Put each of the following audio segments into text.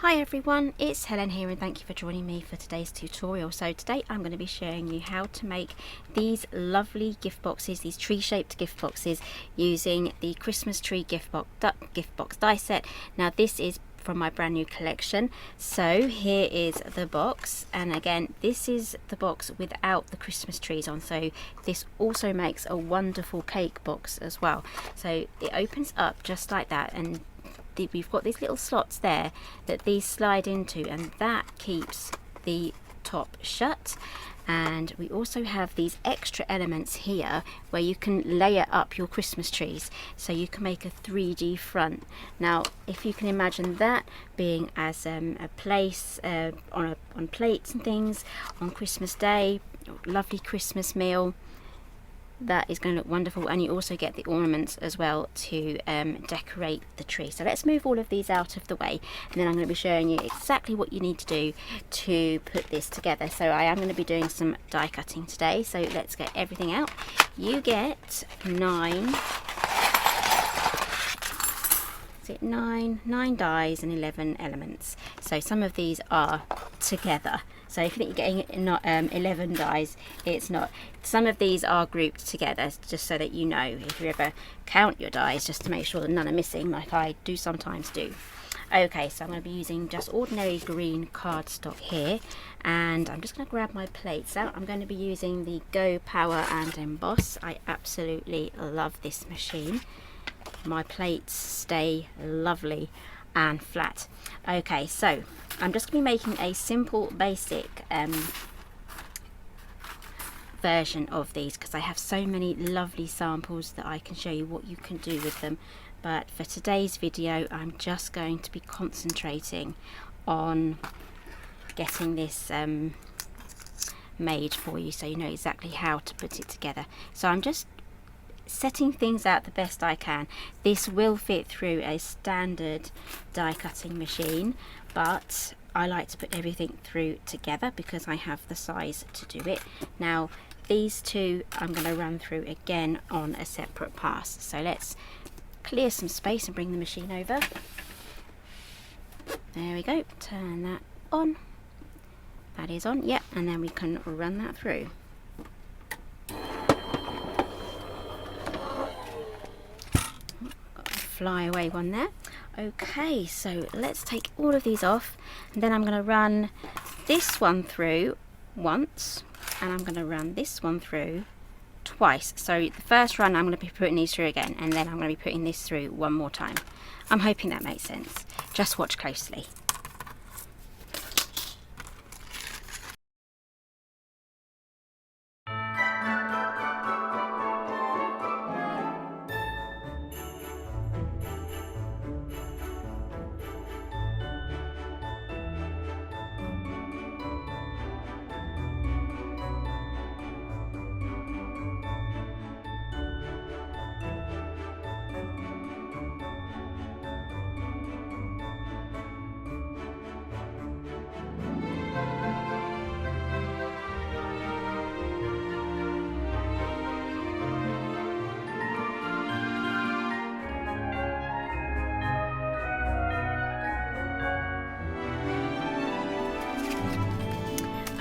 Hi everyone, it's Helen here and thank you for joining me for today's tutorial. So today I'm going to be showing you how to make these lovely gift boxes, these tree shaped gift boxes using the Christmas tree gift box die set. Now this is from my brand new collection. So here is the box, and again this is the box without the Christmas trees on, so this also makes a wonderful cake box as well. So it opens up just like that, and we've got these little slots there that these slide into, and that keeps the top shut. And we also have these extra elements here where you can layer up your Christmas trees, so you can make a 3D front. Now if you can imagine that being as a place on plates and things on Christmas Day, lovely Christmas meal, that is going to look wonderful. And you also get the ornaments as well to decorate the tree. So let's move all of these out of the way, and then I'm going to be showing you exactly what you need to do to put this together. So I am going to be doing some die cutting today, so let's get everything out. You get nine dies and 11 elements. So some of these are together, so if you think you're getting 11 dies, it's not. Some of these are grouped together, just so that you know if you ever count your dies, just to make sure that none are missing, like I do sometimes do. Okay, so I'm going to be using just ordinary green cardstock here, and I'm just going to grab my plates out. I'm going to be using the Go Power and Emboss. I absolutely love this machine. My plates stay lovely and flat. Okay, so I'm just going to be making a simple basic version of these, because I have so many lovely samples that I can show you what you can do with them. But for today's video I'm just going to be concentrating on getting this made for you, so you know exactly how to put it together. So I'm just setting things out the best I can. This will fit through a standard die cutting machine, but I like to put everything through together because I have the size to do it. Now these two I'm going to run through again on a separate pass. So let's clear some space and bring the machine over. There we go, turn that on. That is on, yep, and then we can run that through. Fly away one there. Okay, so let's take all of these off, and then I'm going to run this one through once, and I'm going to run this one through twice. So the first run I'm going to be putting these through again, and then I'm going to be putting this through one more time. I'm hoping that makes sense. Just watch closely.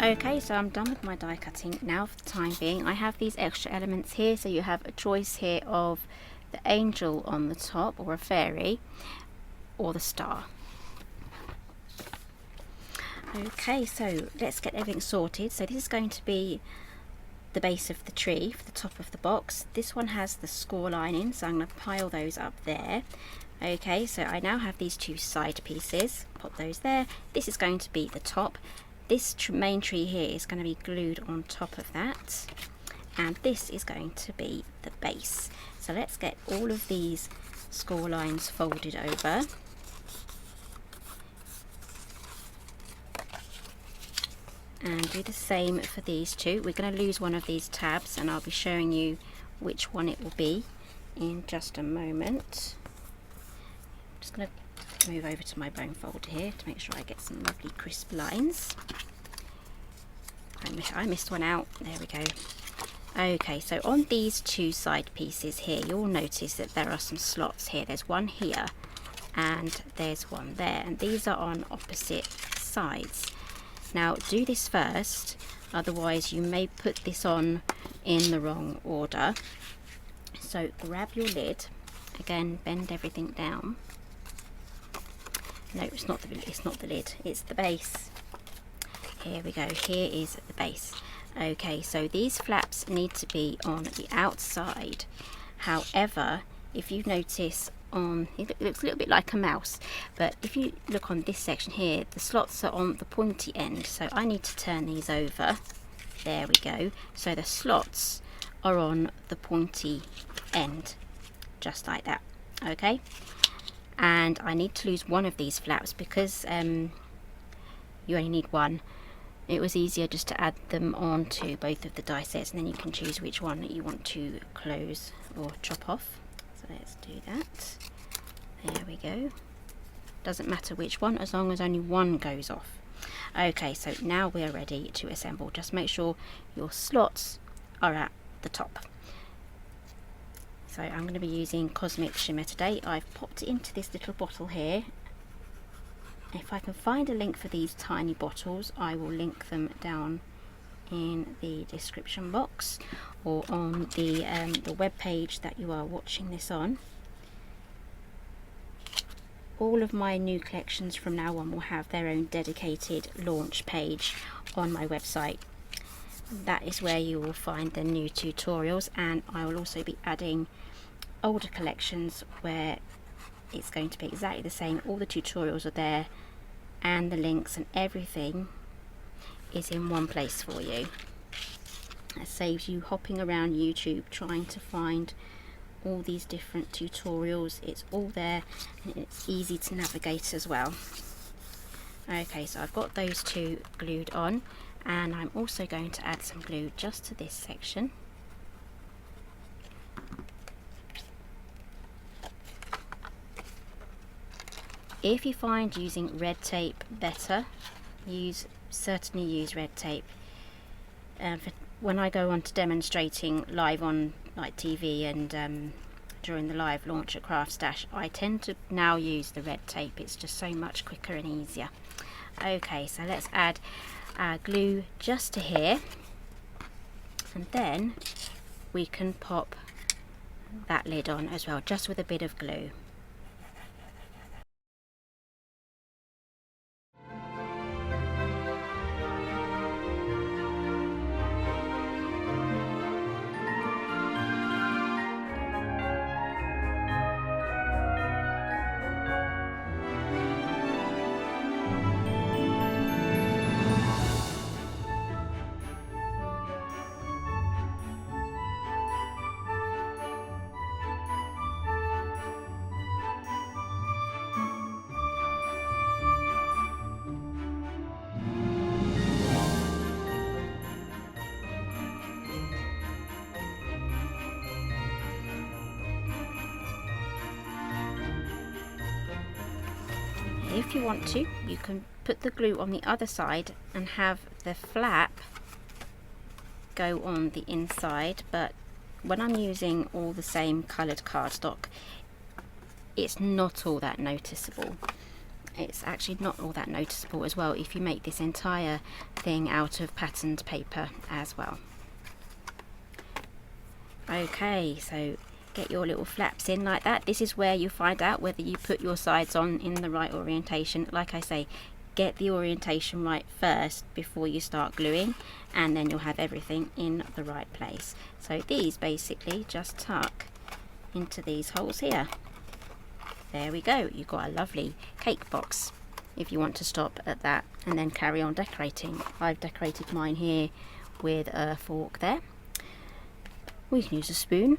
Okay, so I'm done with my die cutting now for the time being. I have these extra elements here, so you have a choice here of the angel on the top, or a fairy, or the star. Okay, so let's get everything sorted. So this is going to be the base of the tree for the top of the box. This one has the score lining, so I'm going to pile those up there. Okay, so I now have these two side pieces, pop those there. This is going to be the top. This main tree here is going to be glued on top of that, and this is going to be the base. So let's get all of these score lines folded over. And do the same for these two. We're going to lose one of these tabs, and I'll be showing you which one it will be in just a moment. I'm just going to move over to my bone folder here to make sure I get some lovely crisp lines. I missed one out. There we go. Okay, so on these two side pieces here, you'll notice that there are some slots here. There's one here and there's one there, and these are on opposite sides. Now do this first, otherwise you may put this on in the wrong order. So grab your lid, again bend everything down. No, it's not the lid, it's the base. Here we go, here is the base. Okay, so these flaps need to be on the outside. However, if you notice it looks a little bit like a mouse, but if you look on this section here, the slots are on the pointy end, so I need to turn these over. There we go, so the slots are on the pointy end, just like that. Okay, and I need to lose one of these flaps because you only need one. It was easier just to add them onto both of the die sets, and then you can choose which one that you want to close or chop off. So let's do that. There we go. Doesn't matter which one, as long as only one goes off. Okay, so now we're ready to assemble. Just make sure your slots are at the top. So I'm going to be using Cosmic Shimmer today. I've popped it into this little bottle here. If I can find a link for these tiny bottles, I will link them down in the description box or on the web page that you are watching this on. All of my new collections from now on will have their own dedicated launch page on my website. That is where you will find the new tutorials, and I will also be adding older collections where it's going to be exactly the same. All the tutorials are there, and the links and everything is in one place for you. That saves you hopping around YouTube trying to find all these different tutorials. It's all there, and it's easy to navigate as well. Okay, so I've got those two glued on, and I'm also going to add some glue just to this section. If you find using red tape better, certainly use red tape. When I go on to demonstrating live on like TV and during the live launch at Craft Stash, I tend to now use the red tape. It's just so much quicker and easier. Okay, so let's add glue just to here, and then we can pop that lid on as well, just with a bit of glue. If you want to, you can put the glue on the other side and have the flap go on the inside, but when I'm using all the same coloured cardstock, it's not all that noticeable. It's actually not all that noticeable as well if you make this entire thing out of patterned paper as well. Okay, so get your little flaps in like that. This is where you find out whether you put your sides on in the right orientation. Like I say, get the orientation right first before you start gluing, and then you'll have everything in the right place. So these basically just tuck into these holes here. There we go, you've got a lovely cake box if you want to stop at that and then carry on decorating. I've decorated mine here with a fork there. We can use a spoon.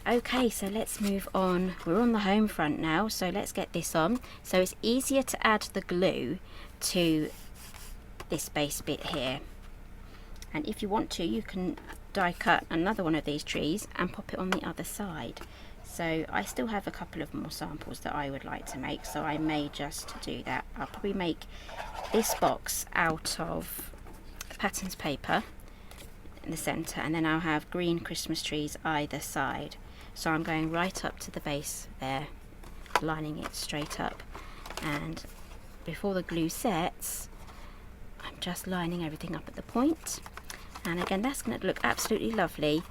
Okay, so let's move on. We're on the home front now, so let's get this on. So it's easier to add the glue to this base bit here, and if you want to, you can die cut another one of these trees and pop it on the other side. So I still have a couple of more samples that I would like to make, so I may just do that. I'll probably make this box out of patterns paper in the center, and then I'll have green Christmas trees either side. So I'm going right up to the base there, just lining it straight up, and before the glue sets I'm just lining everything up at the point. And again, that's going to look absolutely lovely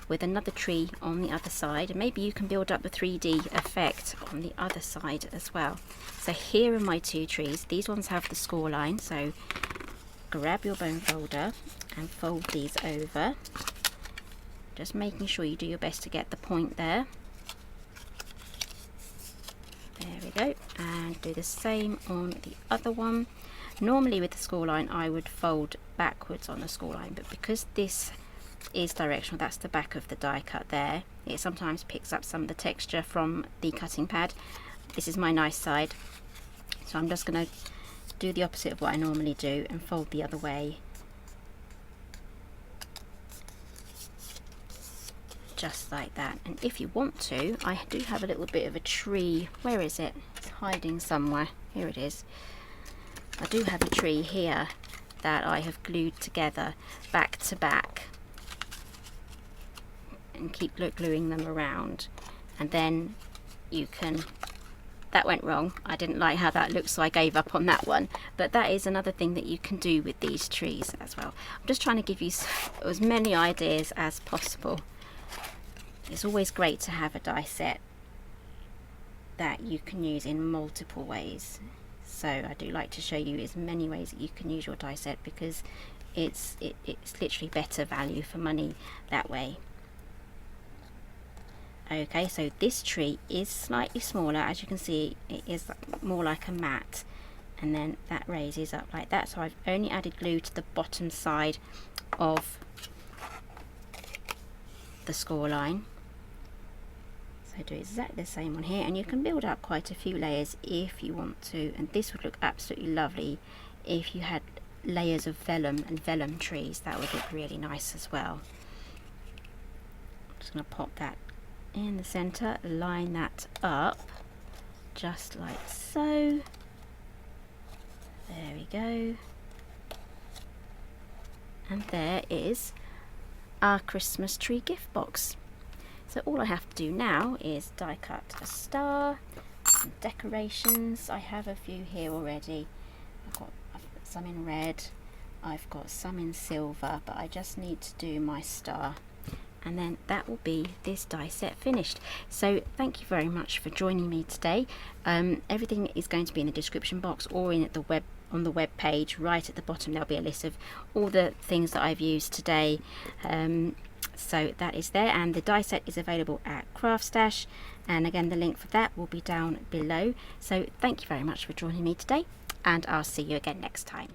with another tree on the other side, and maybe you can build up the 3D effect on the other side as well. So here are my two trees. These ones have the score line, so grab your bone folder and fold these over, just making sure you do your best to get the point there. There we go, and do the same on the other one. Normally with the score line I would fold backwards on the score line, but because this is directional, that's the back of the die cut there, it sometimes picks up some of the texture from the cutting pad. This is my nice side, so I'm just going to do the opposite of what I normally do and fold the other way, just like that. And if you want to, I do have a little bit of a tree. Where is it? It's hiding somewhere. Here it is. I do have a tree here that I have glued together back to back and keep gluing them around, and then you can, that went wrong, I didn't like how that looked, so I gave up on that one. But that is another thing that you can do with these trees as well. I'm just trying to give you as many ideas as possible. It's always great to have a die set that you can use in multiple ways, so I do like to show you as many ways that you can use your die set, because it's literally better value for money that way. Okay, so this tree is slightly smaller, as you can see it is more like a mat, and then that raises up like that, so I've only added glue to the bottom side of the score line. So do exactly the same on here, and you can build up quite a few layers if you want to, and this would look absolutely lovely if you had layers of vellum and vellum trees. That would look really nice as well. I'm just going to pop that in the center, line that up just like so. There we go, and there is our Christmas tree gift box. So all I have to do now is die cut a star, some decorations. I have a few here already. I've got some in red, I've got some in silver, but I just need to do my star, and then that will be this die set finished. So thank you very much for joining me today. Everything is going to be in the description box or in the web, on the web page. Right at the bottom there'll be a list of all the things that I've used today. So that is there, and the die set is available at Craft Stash, and again the link for that will be down below. So thank you very much for joining me today, and I'll see you again next time.